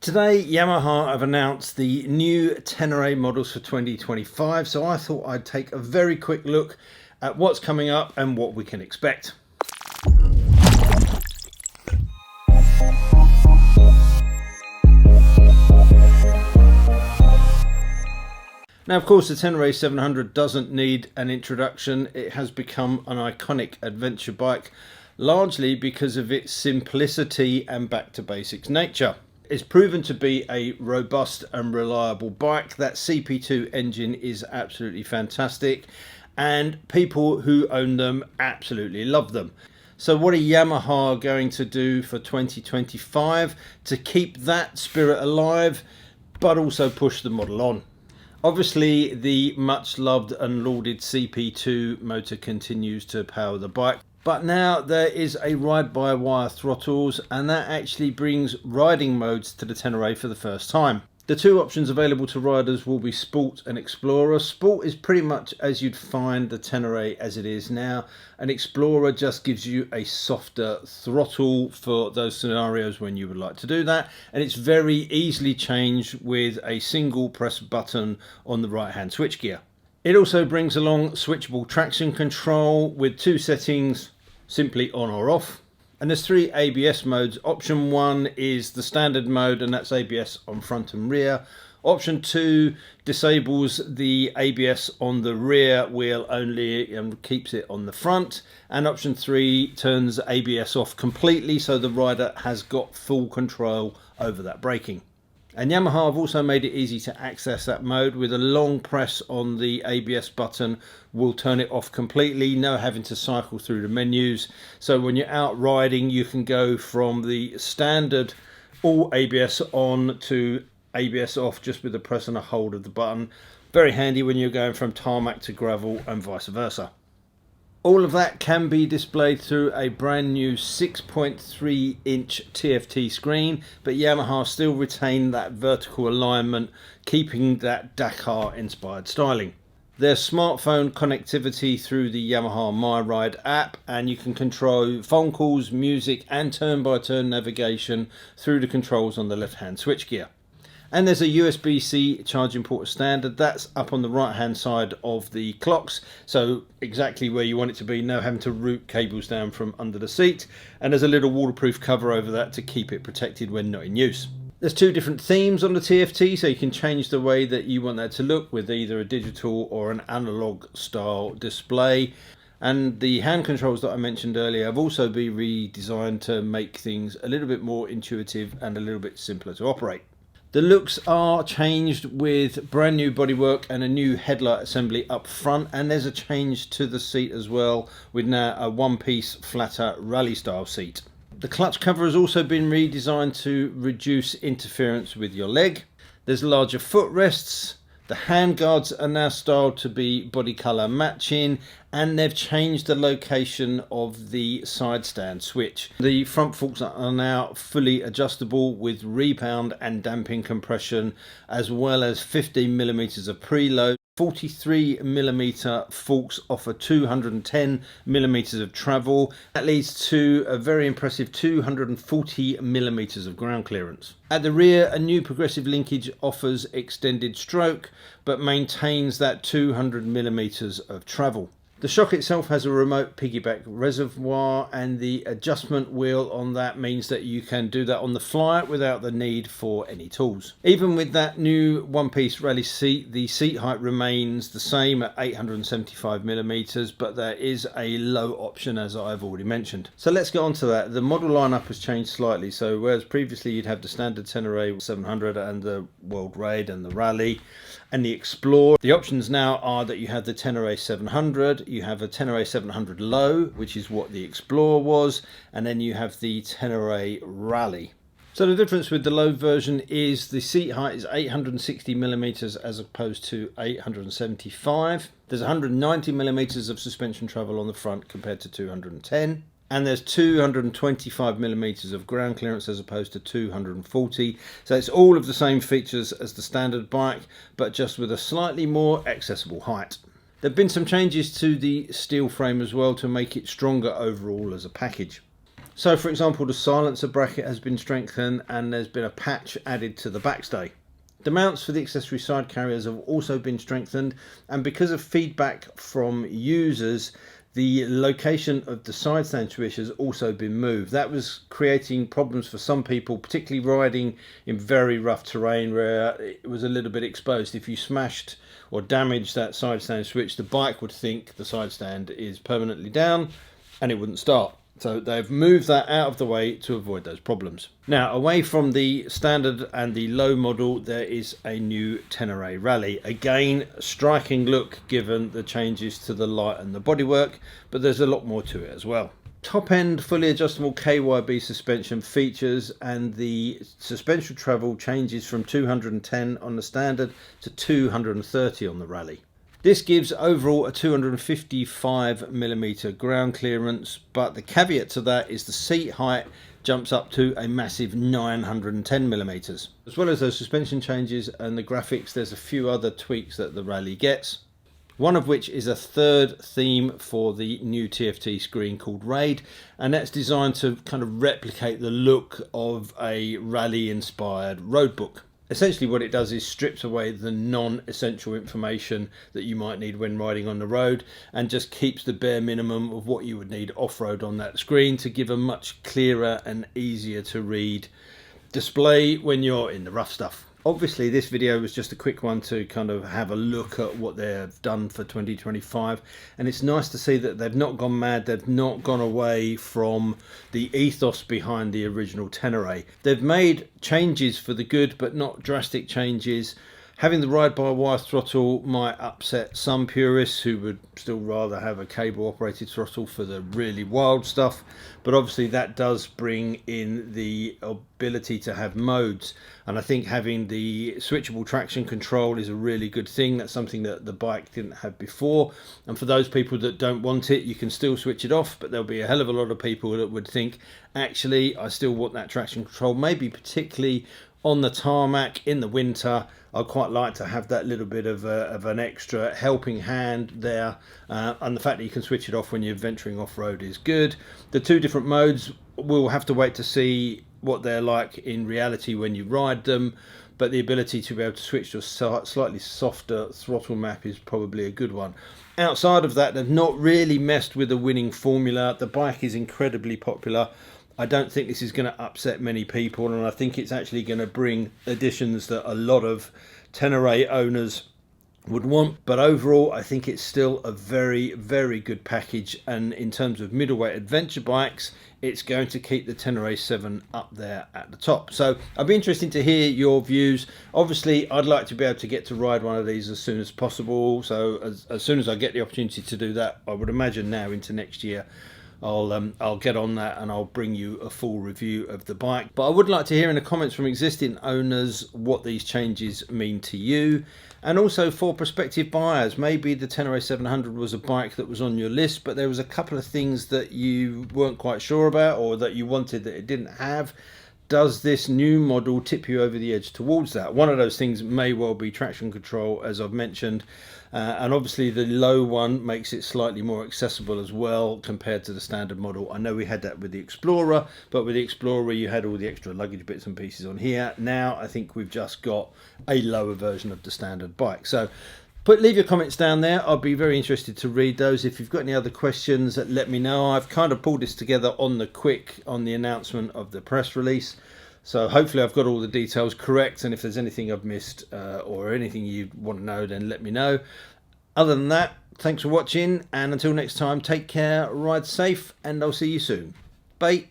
Today, Yamaha have announced the new Tenere models for 2025, so I thought I'd take a very quick look at what's coming up and what we can expect. Now, of course, the Tenere 700 doesn't need an introduction. It has become an iconic adventure bike, largely because of its simplicity and back to basics nature. It's proven to be a robust and reliable bike. That CP2 engine is absolutely fantastic, and people who own them absolutely love them. So what are Yamaha going to do for 2025 to keep that spirit alive, but also push the model on? Obviously, the much loved and lauded CP2 motor continues to power the bike. But now there is a ride-by-wire throttles, and that actually brings riding modes to the Tenere for the first time. The two options available to riders will be Sport and Explorer. Sport is pretty much as you'd find the Tenere as it is now. An Explorer just gives you a softer throttle for those scenarios when you would like to do that, and it's very easily changed with a single press button on the right-hand switchgear. It also brings along switchable traction control with two settings, simply on or off. And there's three ABS modes. Option 1 is the standard mode, and that's ABS on front and rear. Option 2 disables the ABS on the rear wheel only and keeps it on the front. And option 3 turns ABS off completely, so the rider has got full control over that braking. And Yamaha have also made it easy to access that mode. With a long press on the ABS button will turn it off completely, no having to cycle through the menus. So when you're out riding, you can go from the standard all ABS on to ABS off just with the press and a hold of the button. Very handy when you're going from tarmac to gravel and vice versa. All of that can be displayed through a brand new 6.3 inch TFT screen, but Yamaha still retain that vertical alignment, keeping that Dakar inspired styling. There's smartphone connectivity through the Yamaha My Ride app, and you can control phone calls, music and turn-by-turn navigation through the controls on the left-hand switchgear. And there's a USB-C charging port standard. That's up on the right hand side of the clocks, so exactly where you want it to be, no having to route cables down from under the seat. And there's a little waterproof cover over that to keep it protected when not in use. There's two different themes on the TFT, so you can change the way that you want that to look with either a digital or an analog style display. And the hand controls that I mentioned earlier have also been redesigned to make things a little bit more intuitive and a little bit simpler to operate. The looks are changed with brand new bodywork and a new headlight assembly up front, and there's a change to the seat as well, with now a one-piece flatter rally style seat. The clutch cover has also been redesigned to reduce interference with your leg. There's larger footrests. The handguards are now styled to be body colour matching, and they've changed the location of the side stand switch. The front forks are now fully adjustable with rebound and damping compression, as well as 15mm of preload. 43mm forks offer 210mm of travel. That leads to a very impressive 240mm of ground clearance. At the rear, a new progressive linkage offers extended stroke, but maintains that 200mm of travel. The shock itself has a remote piggyback reservoir, and the adjustment wheel on that means that you can do that on the fly without the need for any tools. Even with that new one-piece rally seat, the seat height remains the same at 875mm, but there is a low option, as I've already mentioned. So let's get on to that. The model lineup has changed slightly. So whereas previously you'd have the standard Tenere 700 and the World Raid and the Rally and the Explorer, the options now are that you have the Tenere 700, you have a Tenere 700 Low, which is what the Explorer was, and then you have the Tenere Rally. So the difference with the low version is the seat height is 860mm as opposed to 875. There's 190mm of suspension travel on the front compared to 210. And there's 225mm of ground clearance as opposed to 240. So it's all of the same features as the standard bike, but just with a slightly more accessible height. There have been some changes to the steel frame as well to make it stronger overall as a package. So for example, the silencer bracket has been strengthened and there's been a patch added to the backstay. The mounts for the accessory side carriers have also been strengthened, and because of feedback from users, the location of the side stand switch has also been moved. That was creating problems for some people, particularly riding in very rough terrain where it was a little bit exposed. If you smashed or damaged that side stand switch, the bike would think the side stand is permanently down and it wouldn't start. So they've moved that out of the way to avoid those problems. Now, away from the standard and the low model, there is a new Tenere Rally. Again, striking look given the changes to the light and the bodywork, but there's a lot more to it as well. Top end fully adjustable KYB suspension features, and the suspension travel changes from 210 on the standard to 230 on the Rally. This gives overall a 255mm ground clearance, but the caveat to that is the seat height jumps up to a massive 910mm. As well as those suspension changes and the graphics, there's a few other tweaks that the Rally gets. One of which is a third theme for the new TFT screen called Raid, and that's designed to kind of replicate the look of a Rally inspired road book. Essentially what it does is strips away the non-essential information that you might need when riding on the road and just keeps the bare minimum of what you would need off-road on that screen to give a much clearer and easier to read display when you're in the rough stuff. Obviously this video was just a quick one to kind of have a look at what they've done for 2025, and it's nice to see that they've not gone mad, they've not gone away from the ethos behind the original Tenere. They've made changes for the good, but not drastic changes. Having the ride-by-wire throttle might upset some purists who would still rather have a cable-operated throttle for the really wild stuff, but obviously that does bring in the ability to have modes, and I think having the switchable traction control is a really good thing. That's something that the bike didn't have before, and for those people that don't want it, you can still switch it off, but there'll be a hell of a lot of people that would think, actually, I still want that traction control, maybe particularly on the tarmac in the winter. I'd quite like to have that little bit of an extra helping hand there, and the fact that you can switch it off when you're venturing off-road is good. The two different modes, we'll have to wait to see what they're like in reality when you ride them, but the ability to be able to switch to a slightly softer throttle map is probably a good one. Outside of that, they've not really messed with the winning formula. The bike is incredibly popular. I don't think this is going to upset many people, and I think it's actually going to bring additions that a lot of Tenere owners would want. But overall, I think it's still a very, very good package, and in terms of middleweight adventure bikes, it's going to keep the Tenere 7 up there at the top. So I'd be interested to hear your views. Obviously, I'd like to be able to get to ride one of these as soon as possible. So as soon as I get the opportunity to do that, I would imagine now into next year, I'll get on that and I'll bring you a full review of the bike. But I would like to hear in the comments from existing owners what these changes mean to you, and also for prospective buyers. Maybe the Tenere 700 was a bike that was on your list, but there was a couple of things that you weren't quite sure about or that you wanted that it didn't have. Does this new model tip you over the edge towards that? One of those things may well be traction control, as I've mentioned, and obviously the low one makes it slightly more accessible as well compared to the standard model. I know we had that with the Explorer, but with the Explorer you had all the extra luggage bits and pieces on here. Now I think we've just got a lower version of the standard bike. So leave your comments down there. I'll be very interested to read those. If you've got any other questions, let me know. I've kind of pulled this together on the quick on the announcement of the press release. So hopefully I've got all the details correct, and if there's anything I've missed or anything you want to know, then let me know. Other than that, thanks for watching, and until next time, take care, ride safe, and I'll see you soon. Bye.